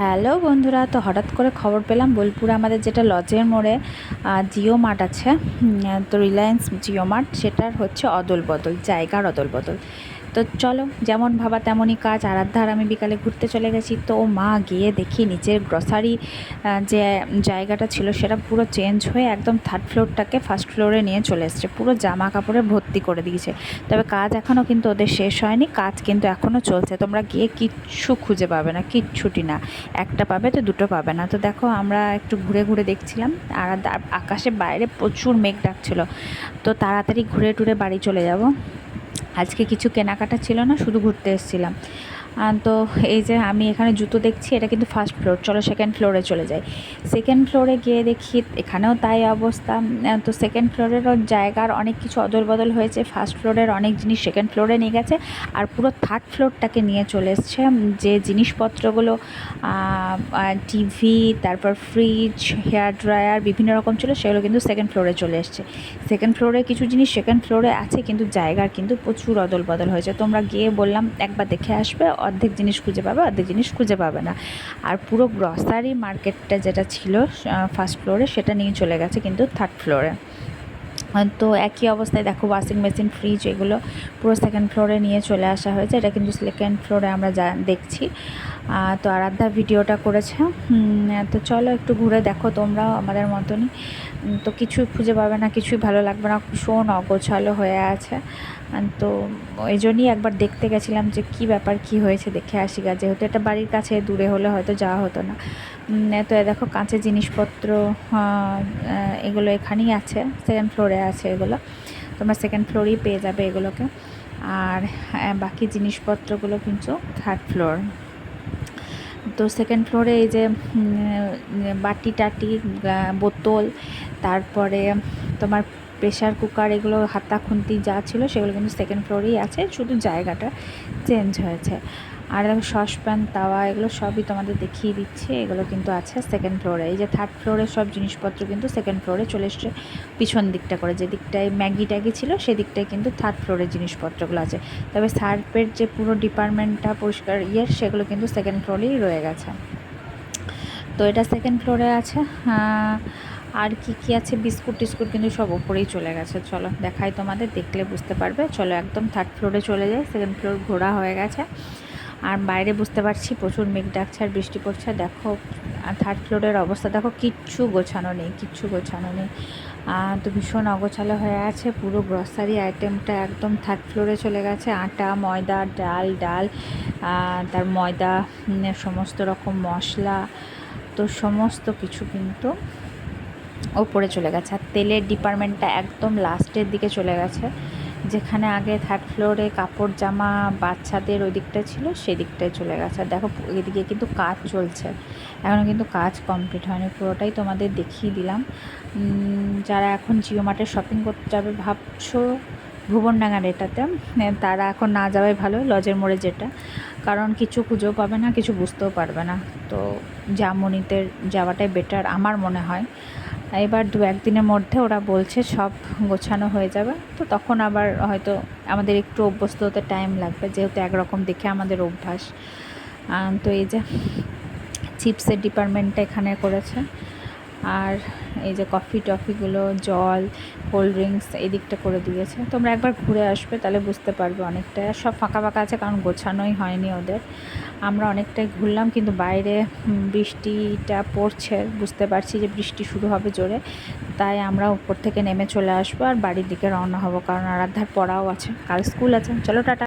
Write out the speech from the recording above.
Hello বন্ধুরা, তো হঠাৎ করে খবর পেলাম বোলপুরে আমাদের যেটা লজের মোড়ে জিও মার্ট আছে, তো রিলায়েন্স জিও মার্ট, সেটার হচ্ছে অদল বদল, জায়গার অদল বদল। তো চলো, যেমন ভাবা তেমনই কাজ। আরাধ্যার আমি বিকালে ঘুরতে চলে গেছি, তো মা গিয়ে দেখি নিচের গ্রসারি যে জায়গাটা ছিল সেটা পুরো চেঞ্জ হয়ে একদম থার্ড ফ্লোরটাকে ফার্স্ট ফ্লোরে নিয়ে চলে এসছে, পুরো জামা কাপড়ে ভর্তি করে দিয়েছে। তবে কাজ এখনও কিন্তু ওদের শেষ হয়নি, কাজ কিন্তু এখনও চলছে। তোমরা গিয়ে কিচ্ছু খুঁজে পাবে না, কিচ্ছুটি না। একটা পাবে তো দুটো পাবে না। তো দেখো, আমরা একটু ঘুরে ঘুরে দেখছিলাম, আর আকাশে বাইরে প্রচুর মেঘ ডাকছিল, তো তাড়াতাড়ি ঘুরে টুরে বাড়ি চলে যাব। আজকে কিছু কেনাকাটা ছিল না, শুধু ঘুরতে এসেছিলাম। তো এই যে আমি এখানে জুতো দেখছি, এটা কিন্তু ফার্স্ট ফ্লোর। চলো সেকেন্ড ফ্লোরে চলে যাই। সেকেন্ড ফ্লোরে গিয়ে দেখি এখানেও তাই অবস্থা। তো সেকেন্ড ফ্লোরেরও জায়গার অনেক কিছু অদল বদল হয়েছে। ফার্স্ট ফ্লোরের অনেক জিনিস সেকেন্ড ফ্লোরে নিয়ে গেছে, আর পুরো থার্ড ফ্লোরটাকে নিয়ে চলে এসছে। যে জিনিসপত্রগুলো টিভি, তারপর ফ্রিজ, হেয়ার ড্রায়ার বিভিন্ন রকম ছিল, সেগুলো কিন্তু সেকেন্ড ফ্লোরে চলে এসছে। সেকেন্ড ফ্লোরে কিছু জিনিস সেকেন্ড ফ্লোরে আছে, কিন্তু জায়গার কিন্তু প্রচুর অদল বদল হয়েছে। তোমরা গিয়ে বললাম একবার দেখে আসবে, অর্ধেক জিনিস খুঁজে পাবে, অর্ধেক জিনিস খুঁজে পাবে না। আর পুরো গ্রসারি মার্কেটটা যেটা ছিল ফার্স্ট ফ্লোরে, সেটা নিয়ে চলে গেছে কিন্তু থার্ড ফ্লোরে। তো একই অবস্থায় দেখো, ওয়াশিং মেশিন, ফ্রিজ, এগুলো পুরো সেকেন্ড ফ্লোরে নিয়ে চলে আসা হয়েছে। এটা কিন্তু সেকেন্ড ফ্লোরে আমরা দেখছি। তো আরাধ্যা ভিডিওটা করেছে। তো চলো একটু ঘুরে দেখো তোমরাও আমাদের মতনই। তো কিছুই খুঁজে পাবে না, কিছুই ভালো লাগবে না, ভীষণ অগোছালো হয়ে আছে। তো এই জন্যই একবার দেখতে গেছিলাম যে কি ব্যাপার, কি হয়েছে, দেখে আসি গা। যেহেতু এটা বাড়ির কাছে, দূরে হলে হয়তো যাওয়া হতো না। তো দেখো, কাঁচের জিনিসপত্র এগুলো এখানেই আছে, সেকেন্ড ফ্লোরে আছে এগুলো। তোমরা সেকেন্ড ফ্লোরেই পেয়ে যাবে এগুলোকে। আর বাকি জিনিসপত্রগুলো কিন্তু থার্ড ফ্লোর। তো সেকেন্ড ফ্লোরে এই যে বাটি টাটি, বোতল, তারপরে তোমার প্রেশার কুকার, এগুলো হাতা খুন্তি যা ছিল সেগুলো কিন্তু সেকেন্ড ফ্লোরেই আছে, শুধু জায়গাটা চেঞ্জ হয়েছে। আর দেখো, সসপ্যান, তাওয়া, এগুলো সবই তোমাদের দেখিয়ে দিচ্ছি, এগুলো কিন্তু আছে সেকেন্ড ফ্লোরে। এই যে থার্ড ফ্লোরে সব জিনিসপত্র কিন্তু সেকেন্ড ফ্লোরে চলে এসছে পিছন দিকটা করে। যে দিকটায় ম্যাগি ট্যাগি ছিল সেদিকটায় কিন্তু থার্ড ফ্লোরের জিনিসপত্রগুলো আছে। তবে সার্ফের যে পুরো ডিপার্টমেন্টটা পরিষ্কার সেগুলো কিন্তু সেকেন্ড ফ্লোরেই রয়ে গেছে। তো এটা সেকেন্ড ফ্লোরে আছে। আর কি আছে, বিস্কুট টিস্কুট কিন্তু সব ওপরেই চলে গেছে। চলো দেখাই তোমাদের, দেখলে বুঝতে পারবে। চলো একদম থার্ড ফ্লোরে চলে যাই। সেকেন্ড ফ্লোর ঘোরা হয়ে গেছে, আর বাইরে বুঝতে পারছি প্রচুর মেঘ ডাকছে আর বৃষ্টি পড়ছে। দেখো থার্ড ফ্লোরের অবস্থা দেখো, কিচ্ছু গোছানো নেই, কিচ্ছু গোছানো নেই। তো ভীষণ অগোছালো হয়ে আছে। পুরো গ্রসারি আইটেমটা একদম থার্ড ফ্লোরে চলে গেছে। আটা, ময়দা, ডাল, তার ময়দা, সমস্ত রকম মশলা, তো সমস্ত কিছু কিন্তু ওপরে চলে গেছে। আর তেলের ডিপার্টমেন্টটা একদম লাস্টের দিকে চলে গেছে। যেখানে আগে থার্ড ফ্লোরে কাপড় জামা বাচ্চাদের ওই দিকটা ছিল, সেই দিকটায় চলে গেছে। আর দেখো, এদিকে কিন্তু কাজ চলছে, এখনও কিন্তু কাজ কমপ্লিট হয়নি। পুরোটাই তোমাদের দেখিয়ে দিলাম। যারা এখন জিও মার্টে শপিং করতে যাবে ভাবছো ভুবনডাঙ্গার এটাতে, তারা এখন না যাওয়াই ভালো, লজের মোড়ে যেটা। কারণ কিছু খুঁজেও পাবে না, কিছু বুঝতেও পারবে না। তো জামুনিতে যাওয়াটাই বেটার আমার মনে হয়। এবার 2-1 দিনের মধ্যে ওরা বলছে সব গোছানো হয়ে যাবে, তো তখন আবার হয়তো আমাদের একটু অভ্যস্ত হতে টাইম লাগবে, যেহেতু একরকম দেখে আমাদের অভ্যাস। তো এই যে চিপসের ডিপার্টমেন্টটা এখানে করেছে। আর এই যে কফি টফিগুলো, জল, কোল্ড ড্রিঙ্কস এই দিকটা করে দিয়েছে। তোমরা একবার ঘুরে আসবে, তাহলে বুঝতে পারবে। অনেকটা সব ফাঁকা ফাঁকা আছে, কারণ গোছানোই হয়নি ওদের। আমরা অনেকটাই ঘুরলাম, কিন্তু বাইরে বৃষ্টিটা পড়ছে, বুঝতে পারছি যে বৃষ্টি শুরু হবে জোরে। তাই আমরা উপর থেকে নেমে চলে আসবো আর বাড়ির দিকে রওনা হব, কারণ আরাধ্যার পড়াও আছে, কাল স্কুল আছে। চলো টাটা।